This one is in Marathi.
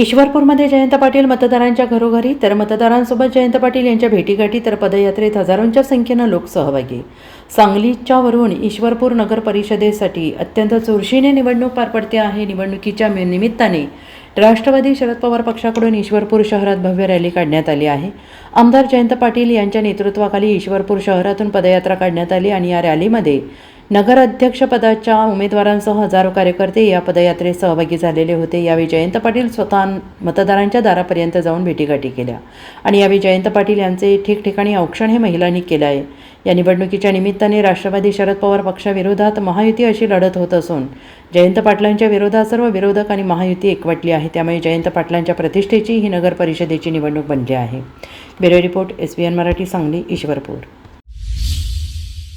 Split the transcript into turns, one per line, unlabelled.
ईश्वरपूरमध्ये जयंत पाटील मतदारांच्या घरोघरी तर मतदारांसोबत जयंत पाटील यांच्या भेटीगाठी तर पदयात्रेत हजारोंच्या संख्येनं लोक सहभागी। सांगलीच्या वरून ईश्वरपूर नगर परिषदेसाठी अत्यंत चुरशीने निवडणूक पार पडते आहे। निवडणुकीच्या निमित्ताने राष्ट्रवादी शरद पवार पक्षाकडून ईश्वरपूर शहरात भव्य रॅली काढण्यात आली आहे। आमदार जयंत पाटील यांच्या नेतृत्वाखाली ईश्वरपूर शहरातून पदयात्रा काढण्यात आली आणि या रॅलीमध्ये नगराध्यक्षपदाच्या उमेदवारांसह हजारो कार्यकर्ते या पदयात्रेत सहभागी झालेले होते। यावेळी जयंत पाटील स्वतः मतदारांच्या दारापर्यंत जाऊन भेटीगाठी केल्या आणि यावेळी जयंत पाटील यांचे ठिकठिकाणी औक्षण हे महिलांनी केलं आहे। या निवडणुकीच्या निमित्ताने राष्ट्रवादी शरद पवार पक्षाविरोधात महायुती अशी लढत होत असून जयंत पाटलांच्या विरोधात सर्व विरोधक आणि महायुती एकवटली आहे। त्यामुळे जयंत पाटलांच्या प्रतिष्ठेची ही नगर परिषदेची निवडणूक बनली आहे। Bureau report SBN Marathi Sangli Ishwarpur.